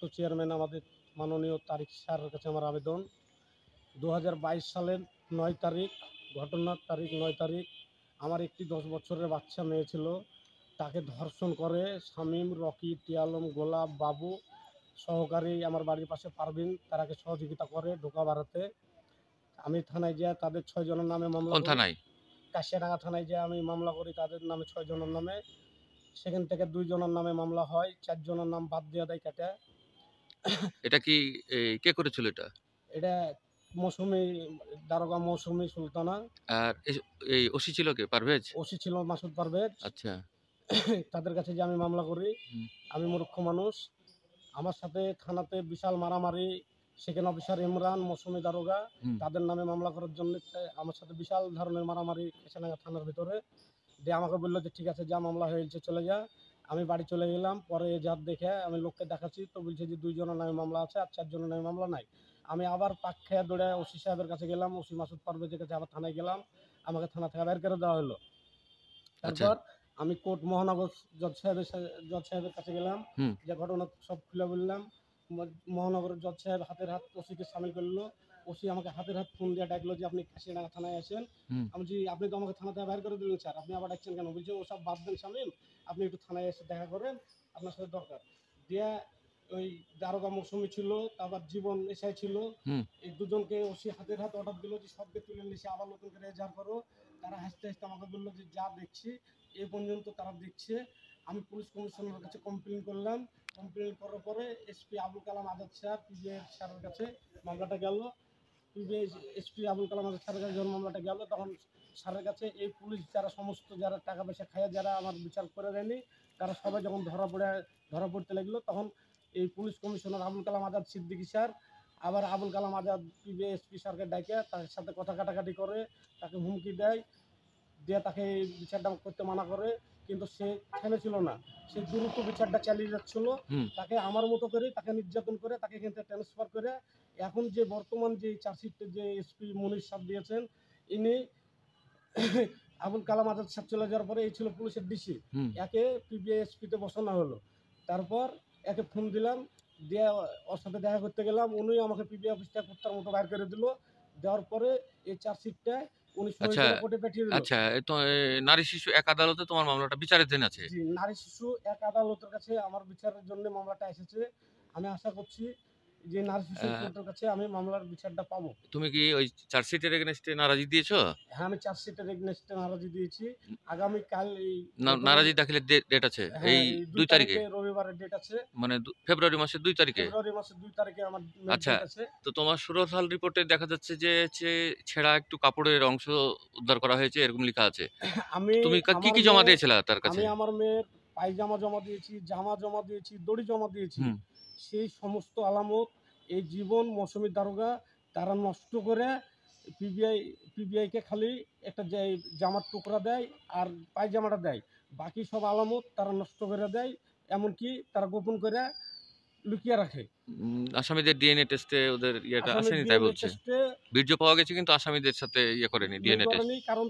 ভারপ্রাপ্ত চেয়ারম্যান আমাদের মাননীয় তারিক স্যারের কাছে আমার আবেদন, 2022 সালের 9 তারিখ, ঘটনার তারিখ 9 তারিখ, আমার একটি 10 বছরের বাচ্চা মেয়ে ছিল, তাকে ধর্ষণ করে শামীম, রকি, টিয়ালম, গোলাপ, বাবু সহকারী আমার বাড়ির পাশে পারভিন তারাকে সহযোগিতা করে ঢোকা বাড়াতে। আমি থানায় যাই, তাদের 6 জনের নামে মামলা কোন করি। থানায়? কাশিয়াডাঙ্গা থানায় যেয়ে আমি মামলা করি তাদের নামে, 6 জনের নামে। সেখান থেকে 2 জনের নামে মামলা হয়, 4 জনের নাম বাদ দেওয়া দেয় কেটে। এটা কি কে করেছিল এটা? এটা মৌসুমী দারোগা মৌসুমী সুলতানা। আর এই ওসি ছিল কে? পারভেজ? ওসি ছিল মাসুদ পারভেজ। আচ্ছা। তাদের কাছে যে আমি মামলা করি, হুম। আমি মূর্খ মানুষ। আমার সাথে থানাতে বিশাল মারামারি, সেকেন্ড অফিসার ইমরান, মৌসুমী দারোগা তাদের নামে মামলা করার জন্য আমার সাথে বিশাল ধরনের মারামারি কেশাডাঙ্গা থানার ভিতরে। দিয়ে আমাকে বললো যে ঠিক আছে যা, মামলা হয়েছে চলে যা। আমি বাড়ি চলে গেলাম। পরে এজাহার দেখে আমি লোককে দেখাচ্ছি, তো বলছে যে 2 জনের নামে মামলা আছে আর 4 জনের নামে মামলা নাই। আমি আবার পাক খেয়ে দৌড়ে ওসি সাহেবের কাছে গেলাম, ওসি মাসুদ পারভেজের কাছে আবার থানায় গেলাম। আমাকে থানা থেকে বের করে দেওয়া হলো। আচ্ছা। তারপর আমি কোর্ট মহানগর জজ সাহেবের কাছে গেলাম, যে ঘটনা সব খুলে বললাম। মহানগরের জজ সাহেব হাতের হাত ওসিকে সামিল করলো। ওসি আমাকে হাতের হাত ফোন দিয়ে ডাকলো যে আপনি কাশিয়াডাঙ্গা থানায় আসেন। আমি যে আপনি তো আমাকে থানা থেকে বের করে দিলেন স্যার, আপনি আবার ডাকছেন কেন? বলছে ওসব বাদ দেন শামিম, আপনি একটু থানায় এসে দেখা করেন, আপনার সাথে দরকার। দিয়ে ওই দারোগা মৌসুমী ছিল, তারপর জীবন এসআই ছিল, এই দুজনকে ওসি হাতের হাত অর্ডার দিল যে সবকে তুলে নিয়ে আবার নতুন করে এজাহার করো। তারা হাসতে হাসতে আমাকে বললো যে যা দেখছি এ পর্যন্ত তারা দেখছে। আমি পুলিশ কমিশনারের কাছে কমপ্লেন করলাম। কমপ্লেন করার পরে SP Abul Kalam Azad sir, PBI স্যারের কাছে মামলাটা গেল। পিবিআই এসপি আবুল কালাম আজাদ স্যারের কাছে যখন মামলাটা গেল, তখন স্যারের কাছে এই পুলিশ যারা সমস্ত যারা টাকা পয়সা খায়, যারা আমার বিচার করে দেয়নি, তারা সবাই যখন ধরা পড়তে লাগলো, তখন এই police commissioner Abul Kalam Azad Siddiqui sir আবার আবুল কালাম আজাদ পিবিআই এসপি স্যারকে ডাকে তার সাথে কথা কাটাকাটি করে, তাকে হুমকি দেয়, দিয়ে তাকে এই বিচারটা করতে মানা করে। কিন্তু সে থেমেছিল না, সে দ্রুত বিচারটা চালিয়ে যাচ্ছিল। তাকে আমার মতো করে তাকে নির্যাতন করে, তাকে এখান থেকে ট্রান্সফার করে এখন যে বর্তমান যে চার্জশিটে যে এসপি মনির সাহেব দিয়েছেন, ইনি আবুল কালাম আজাদ সাহেব চলে যাওয়ার পরে এই ছিল পুলিশের ডিসি, একে পিবিআই এসপিতে বসানো হলো। তারপর একে ফোন দিলাম, দিয়ে ওর সাথে দেখা করতে গেলাম, উনি আমাকে পিবিআই অফিস থেকে কুত্তার মতো বাইর করে দিল। দেওয়ার পরে এই চার্জশিটটা উনি সই করে কোর্টে পাঠিয়ে দিল। আচ্ছা, তো নারী শিশু এক আদালতে তোমার মামলাটা বিচারাধীন আছে? জি, নারী শিশু এক আদালতের কাছে আমার বিচারের জন্য মামলাটা এসেছে। আমি আশা করছি যে নারী শিশু কোর্টের কাছে আমি মামলার বিচারটা পাবো। তুমি কি ওই চার্জশিটের এগেইনস্টে নারাজি দিয়েছো? হ্যাঁ, আমি চার্জশিটের এগেইনস্টে নারাজি দিয়েছি। আগামীকাল এই নারাজি দাখিলের ডেট আছে এই 2 তারিখে? রবিবারের ডেট আছে। মানে ফেব্রুয়ারি মাসের 2 তারিখে? ফেব্রুয়ারি মাসের 2 তারিখে আমার আচ্ছা, ডেট আছে। তো তোমার সুরতহাল রিপোর্টে দেখা যাচ্ছে যে ছেঁড়া একটু কাপড়ের অংশ উদ্ধার করা হয়েছে, এরকম লেখা আছে। আমি তুমি কি জমা দিয়েছিলা তার কাছে? আমি আমার মেয়ের পায়জামা জমা দিয়েছি, জামা জমা দিয়েছি, দড়ি জমা দিয়েছি। সেই সমস্ত আলামত এই জীবন মৌসুমী দারোগা তারা নষ্ট করে পিবিআইকে খালি একটা জামার টুকরা দেয় আর পায়জামাটা দেয়, বাকি সব আলামত তারা নষ্ট করে দেয়, এমনকি তারা গোপন করে লুকিয়ে রাখে। আসামিদের ডিএনএ টেস্টে ওদের ইয়েটা আসেনি তাই বলছে? ভিডিও পাওয়া গেছে কিন্তু আসামিদের সাথে ইয়ে করেনি, ডিএনএ টেস্ট। কারণ